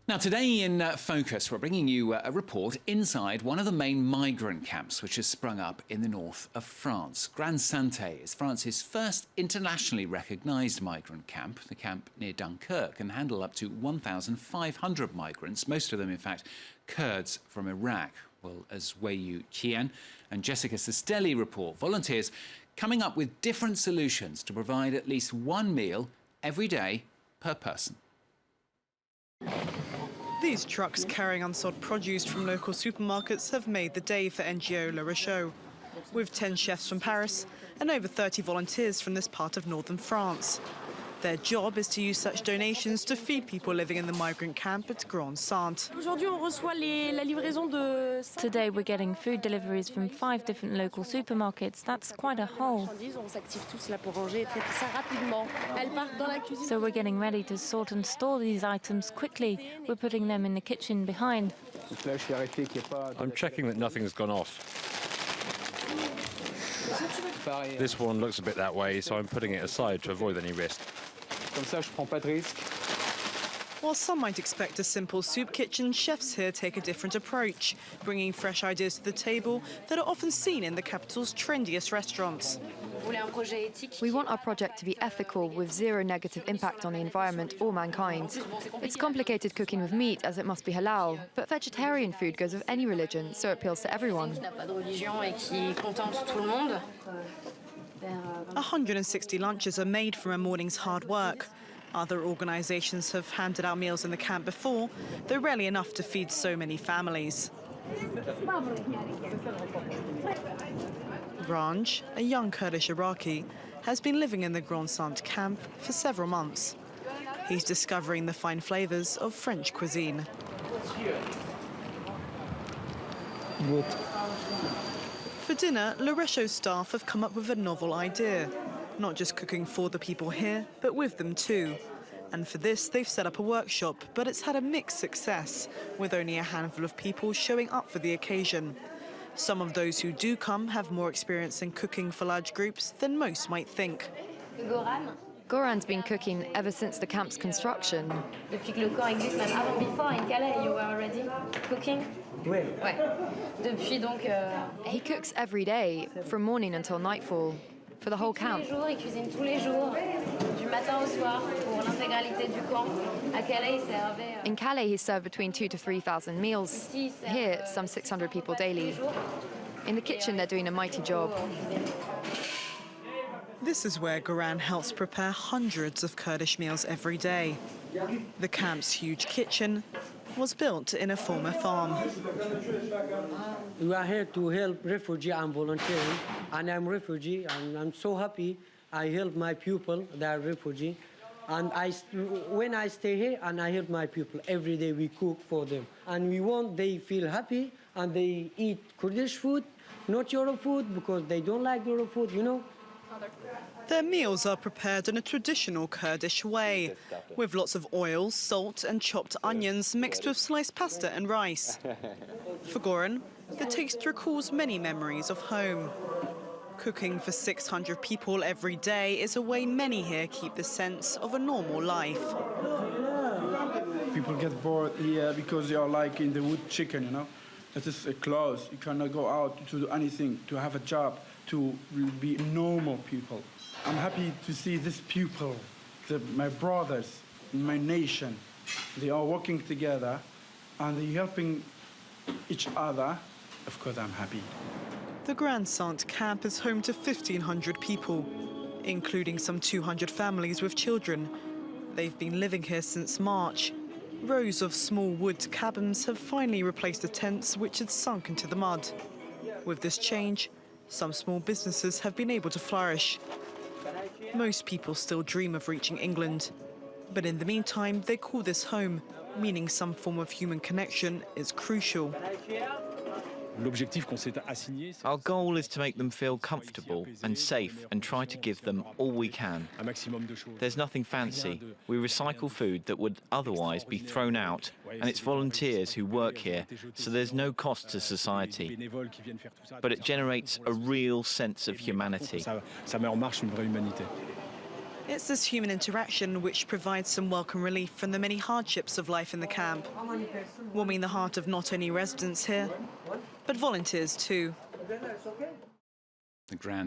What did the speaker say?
Now, today in Focus, we're bringing you a report inside one of the main migrant camps which has sprung up in the north of France. Grande Synthe is France's first internationally recognised migrant camp. The camp near Dunkirk can handle up to 1,500 migrants, most of them, in fact, Kurds from Iraq. Well, as Weiyu, Qian and Jessica Sestelli report, volunteers coming up with different solutions to provide at least one meal every day per person. These trucks carrying unsold produce from local supermarkets have made the day for NGO Le Réchaud, with 10 chefs from Paris and over 30 volunteers from this part of northern France. Their job is to use such donations to feed people living in the migrant camp at Grande Synthe. Today we're getting food deliveries from 5 different local supermarkets. That's quite a haul. So we're getting ready to sort and store these items quickly. We're putting them in the kitchen behind. I'm checking that nothing's gone off. This one looks a bit that way, so I'm putting it aside to avoid any risk. While some might expect a simple soup kitchen, chefs here take a different approach, bringing fresh ideas to the table that are often seen in the capital's trendiest restaurants. We want our project to be ethical, with zero negative impact on the environment or mankind. It's complicated cooking with meat, as it must be halal, but vegetarian food goes with any religion, so it appeals to everyone. 160 lunches are made from a morning's hard work. Other organisations have handed out meals in the camp before, though rarely enough to feed so many families. Ranj, a young Kurdish Iraqi, has been living in the Grande Synthe camp for several months. He's discovering the fine flavours of French cuisine. Good. For dinner, Le Réchaud staff have come up with a novel idea. Not just cooking for the people here, but with them too. And for this, they've set up a workshop, but it's had a mixed success, with only a handful of people showing up for the occasion. Some of those who do come have more experience in cooking for large groups than most might think. Goran's been cooking ever since the camp's construction. Depuis que le camp existe, même avant, before in Calais, you were already cooking? Oui. Ouais. Depuis donc. He cooks every day, from morning until nightfall, for the whole camp. Tous les jours, il cuisine tous les jours, du matin au soir, pour l'intégralité du camp. À Calais, il servait. In Calais, he served between 2,000 to 3,000 meals. Here, some 600 people daily. In the kitchen, they're doing a mighty job. This is where Goran helps prepare hundreds of Kurdish meals every day. The camp's huge kitchen was built in a former farm. We are here to help refugees and volunteering, and I'm a refugee, and I'm so happy. I help my people, they are refugees, and when I stay here and I help my people, every day we cook for them. And we want they feel happy and they eat Kurdish food, not Euro food, because they don't like Euro food, you know. Their meals are prepared in a traditional Kurdish way, with lots of oil, salt and chopped onions mixed with sliced pasta and rice. For Goran, the taste recalls many memories of home. Cooking for 600 people every day is a way many here keep the sense of a normal life. People get bored here because they are like in the wood chicken, you know. It is closed. You cannot go out to do anything, to have a job, to be normal people. I'm happy to see these people, my brothers, my nation. They are working together and they're helping each other. Of course, I'm happy. The Grande Synthe camp is home to 1,500 people, including some 200 families with children. They've been living here since March. Rows of small wood cabins have finally replaced the tents which had sunk into the mud. With this change, some small businesses have been able to flourish. Most people still dream of reaching England, but in the meantime, they call this home, meaning some form of human connection is crucial. Our goal is to make them feel comfortable and safe and try to give them all we can. There's nothing fancy. We recycle food that would otherwise be thrown out, and it's volunteers who work here, so there's no cost to society. But it generates a real sense of humanity. It's this human interaction which provides some welcome relief from the many hardships of life in the camp, warming the heart of not only residents here, but volunteers too. The Grand